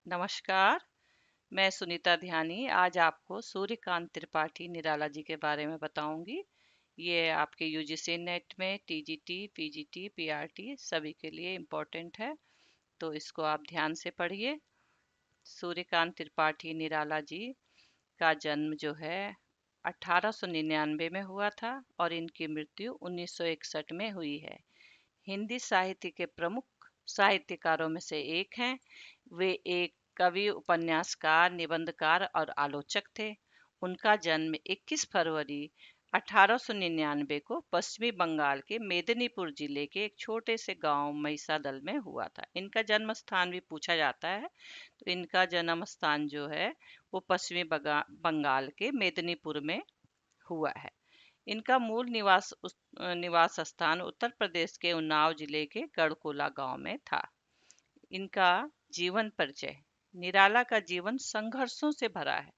नमस्कार। मैं सुनीता ध्यानी आज आपको सूर्यकांत त्रिपाठी निराला जी के बारे में बताऊंगी। ये आपके यूजीसी नेट में टीजीटी, पीजीटी, पीआरटी सभी के लिए इम्पोर्टेंट है, तो इसको आप ध्यान से पढ़िए। सूर्यकांत त्रिपाठी निराला जी का जन्म जो है 1899 में हुआ था और इनकी मृत्यु 1961 में हुई है। हिंदी साहित्य के प्रमुख साहित्यकारों में से एक हैं। वे एक कवि, उपन्यासकार, निबंधकार और आलोचक थे। उनका जन्म 21 फरवरी 1899 को पश्चिमी बंगाल के मेदिनीपुर जिले के एक छोटे से गांव महिसादल में हुआ था। इनका जन्म स्थान भी पूछा जाता है, तो इनका जन्म स्थान जो है वो पश्चिमी बंगाल के मेदिनीपुर में हुआ है। इनका मूल निवास स्थान उत्तर प्रदेश के उन्नाव जिले के गढ़कोला गांव में था। इनका जीवन परिचय। निराला का जीवन संघर्षों से भरा है।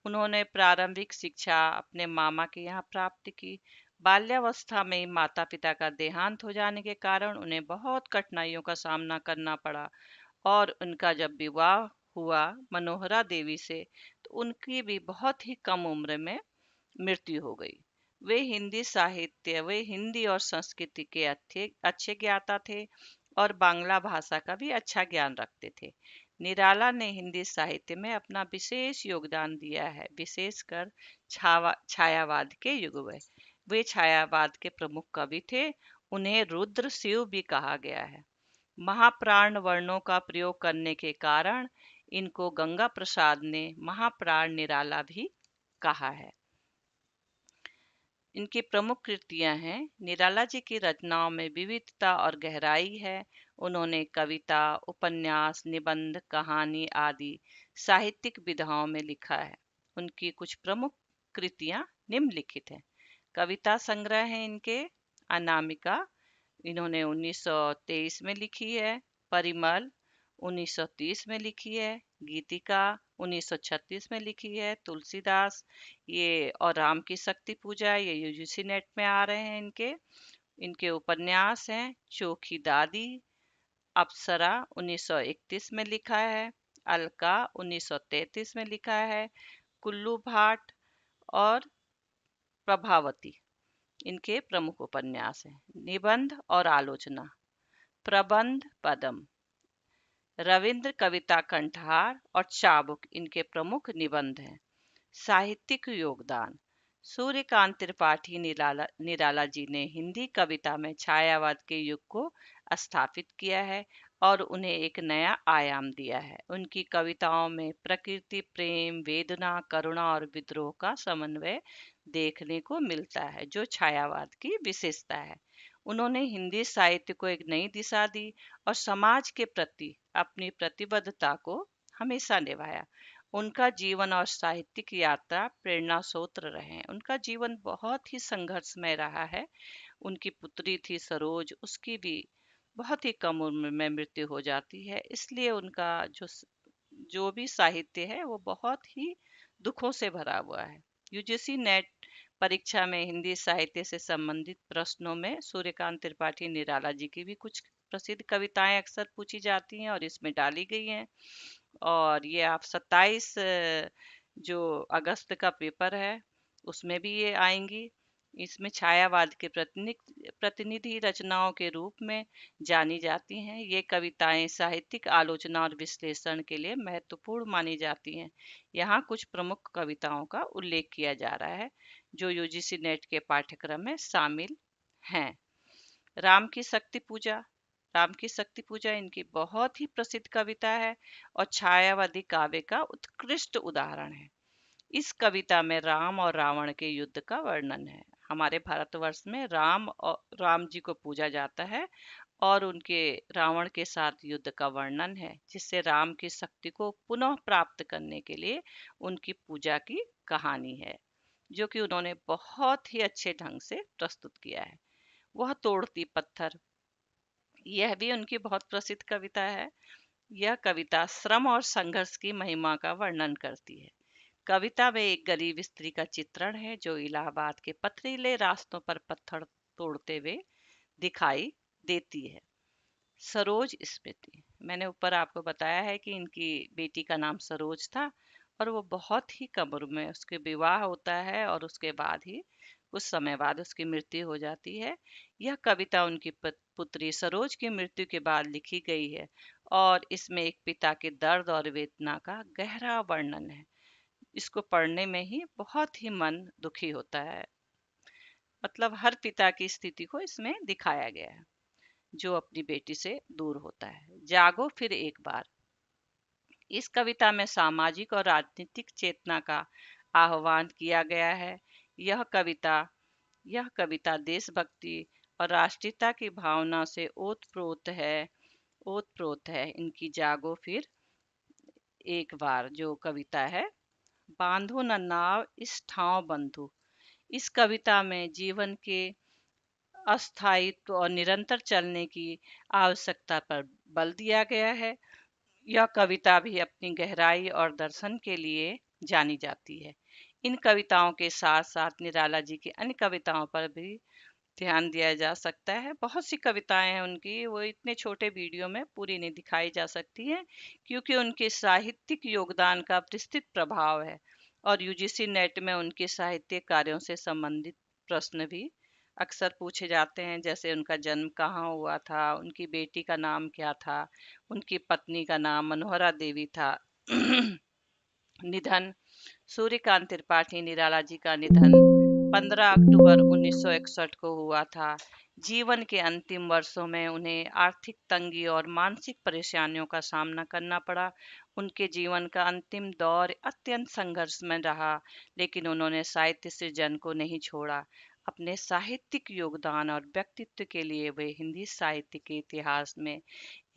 उन्होंने प्रारंभिक शिक्षा अपने मामा के यहाँ प्राप्त की। बाल्यावस्था में ही माता पिता का देहांत हो जाने के कारण उन्हें बहुत कठिनाइयों का सामना करना पड़ा और उनका जब विवाह हुआ मनोहरा देवी से, तो उनकी भी बहुत ही कम उम्र में मृत्यु हो गई। वे हिंदी और संस्कृति के अच्छे अच्छे ज्ञाता थे और बांग्ला भाषा का भी अच्छा ज्ञान रखते थे। निराला ने हिंदी साहित्य में अपना विशेष योगदान दिया है, विशेषकर छायावाद के युग में। वे छायावाद के प्रमुख कवि थे। उन्हें रुद्र शिव भी कहा गया है। महाप्राण वर्णों का प्रयोग करने के कारण इनको गंगा प्रसाद ने महाप्राण निराला भी कहा है। इनकी प्रमुख कृतियां हैं। निराला जी की रचनाओं में विविधता और गहराई है। उन्होंने कविता, उपन्यास, निबंध, कहानी आदि साहित्यिक विधाओं में लिखा है। उनकी कुछ प्रमुख कृतियां निम्नलिखित हैं। कविता संग्रह है इनके अनामिका, इन्होंने 1923 में लिखी है। परिमल 1930 में लिखी है। गीतिका 1936 में लिखी है। तुलसीदास ये और राम की शक्ति पूजा ये यूजीसी नेट में आ रहे हैं। इनके इनके उपन्यास हैं चोखी दादी, अप्सरा 1931 में लिखा है। अलका 1933 में लिखा है। कुल्लू भाट और प्रभावती इनके प्रमुख उपन्यास हैं। निबंध और आलोचना। प्रबंध पदम, रविंद्र कविता कंठहार और चाबुक इनके प्रमुख निबंध हैं। साहित्यिक योगदान। सूर्यकांत त्रिपाठी निराला जी ने हिंदी कविता में छायावाद के युग को स्थापित किया है और उन्हें एक नया आयाम दिया है। उनकी कविताओं में प्रकृति, प्रेम, वेदना, करुणा और विद्रोह का समन्वय देखने को मिलता है, जो छायावाद की विशेषता है। उन्होंने हिंदी साहित्य को एक नई दिशा दी और समाज के प्रति अपनी प्रतिबद्धता को हमेशा निभाया। उनका जीवन और साहित्यिक यात्रा प्रेरणा स्रोत रहे हैं। उनका जीवन बहुत ही संघर्षमय रहा है। उनकी पुत्री थी सरोज, उसकी भी बहुत ही कम उम्र में मृत्यु हो जाती है। इसलिए उनका जो भी साहित्य है वो बहुत ही दुखों से भरा हुआ है। यूजीसी नेट परीक्षा में हिंदी साहित्य से संबंधित प्रश्नों में सूर्यकांत त्रिपाठी निराला जी की भी कुछ प्रसिद्ध कविताएं अक्सर पूछी जाती हैं और इसमें डाली गई हैं। और ये आप 27 जो अगस्त का पेपर है उसमें भी ये आएंगी। इसमें छायावाद के प्रतिनिधि रचनाओं के रूप में जानी जाती हैं। ये कविताएं साहित्यिक आलोचना और विश्लेषण के लिए महत्वपूर्ण मानी जाती हैं। यहाँ कुछ प्रमुख कविताओं का उल्लेख किया जा रहा है जो यूजीसी नेट के पाठ्यक्रम में शामिल हैं। राम की शक्ति पूजा। राम की शक्ति पूजा इनकी बहुत ही प्रसिद्ध कविता है और छायावादी काव्य का उत्कृष्ट उदाहरण है। इस कविता में राम और रावण के युद्ध का वर्णन है। हमारे भारतवर्ष में राम जी को पूजा जाता है और उनके रावण के साथ युद्ध का वर्णन है, जिससे राम की शक्ति को पुनः प्राप्त करने के लिए उनकी पूजा की कहानी है, जो कि उन्होंने बहुत ही अच्छे ढंग से प्रस्तुत किया है। वह तोड़ती पत्थर, यह भी उनकी बहुत प्रसिद्ध कविता है। यह कविता श्रम और संघर्ष की महिमा का वर्णन करती है। कविता में एक गरीब स्त्री का चित्रण है जो इलाहाबाद के पथरीले रास्तों पर पत्थर तोड़ते हुए दिखाई देती है। सरोज स्मृति, मैंने ऊपर आपको बताया है कि इनकी बेटी का नाम सरोज था और वो बहुत ही कम उम्र में उसके विवाह होता है और उसके बाद ही कुछ समय बाद उसकी मृत्यु हो जाती है। यह कविता उनकी पुत्री सरोज की मृत्यु के बाद लिखी गई है और इसमें एक पिता के दर्द और वेदना का गहरा वर्णन है। इसको पढ़ने में ही बहुत ही मन दुखी होता है। मतलब हर पिता की स्थिति को इसमें दिखाया गया है जो अपनी बेटी से दूर होता है। जागो फिर एक बार। इस कविता में सामाजिक और राजनीतिक चेतना का आह्वान किया गया है। यह कविता यह कविता देशभक्ति और राष्ट्रीयता की भावना से ओतप्रोत है। इनकी जागो फिर एक बार जो कविता है। बांधो न नाव इस ठाव बंधु। इस कविता में जीवन के अस्थायित्व और निरंतर चलने की आवश्यकता पर बल दिया गया है। यह कविता भी अपनी गहराई और दर्शन के लिए जानी जाती है। इन कविताओं के साथ साथ निराला जी की अन्य कविताओं पर भी ध्यान दिया जा सकता है। बहुत सी कविताएं हैं उनकी, वो इतने छोटे वीडियो में पूरी नहीं दिखाई जा सकती हैं क्योंकि उनके साहित्यिक योगदान का विस्तृत प्रभाव है और यूजीसी नेट में उनके साहित्यिक कार्यों से संबंधित प्रश्न भी अक्सर पूछे जाते हैं, जैसे उनका जन्म कहाँ हुआ था, उनकी बेटी का नाम क्या था, उनकी पत्नी का नाम मनोहरा देवी था। निधन। सूर्यकांत त्रिपाठी निराला जी का निधन 15 अक्टूबर 1961 को हुआ था। जीवन के अंतिम वर्षों में उन्हें आर्थिक तंगी और मानसिक परेशानियों का सामना करना पड़ा। उनके जीवन का अंतिम दौर अत्यंत संघर्षमय रहा, लेकिन उन्होंने साहित्य सृजन को नहीं छोड़ा। अपने साहित्यिक योगदान और व्यक्तित्व के लिए वे हिंदी साहित्य के इतिहास में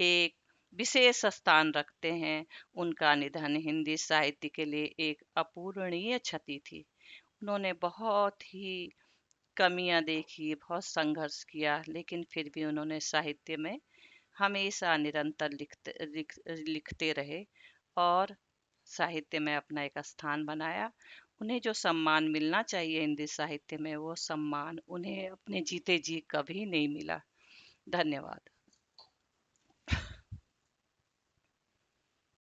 एक विशेष स्थान रखते हैं। उनका निधन हिंदी साहित्य के लिए एक अपूरणीय क्षति थी। उन्होंने बहुत ही कमियां देखी, बहुत संघर्ष किया, लेकिन फिर भी उन्होंने साहित्य में हमेशा निरंतर लिखते रहे और साहित्य में अपना एक स्थान बनाया। उन्हें जो सम्मान मिलना चाहिए हिंदी साहित्य में, वो सम्मान उन्हें अपने जीते जी कभी नहीं मिला। धन्यवाद।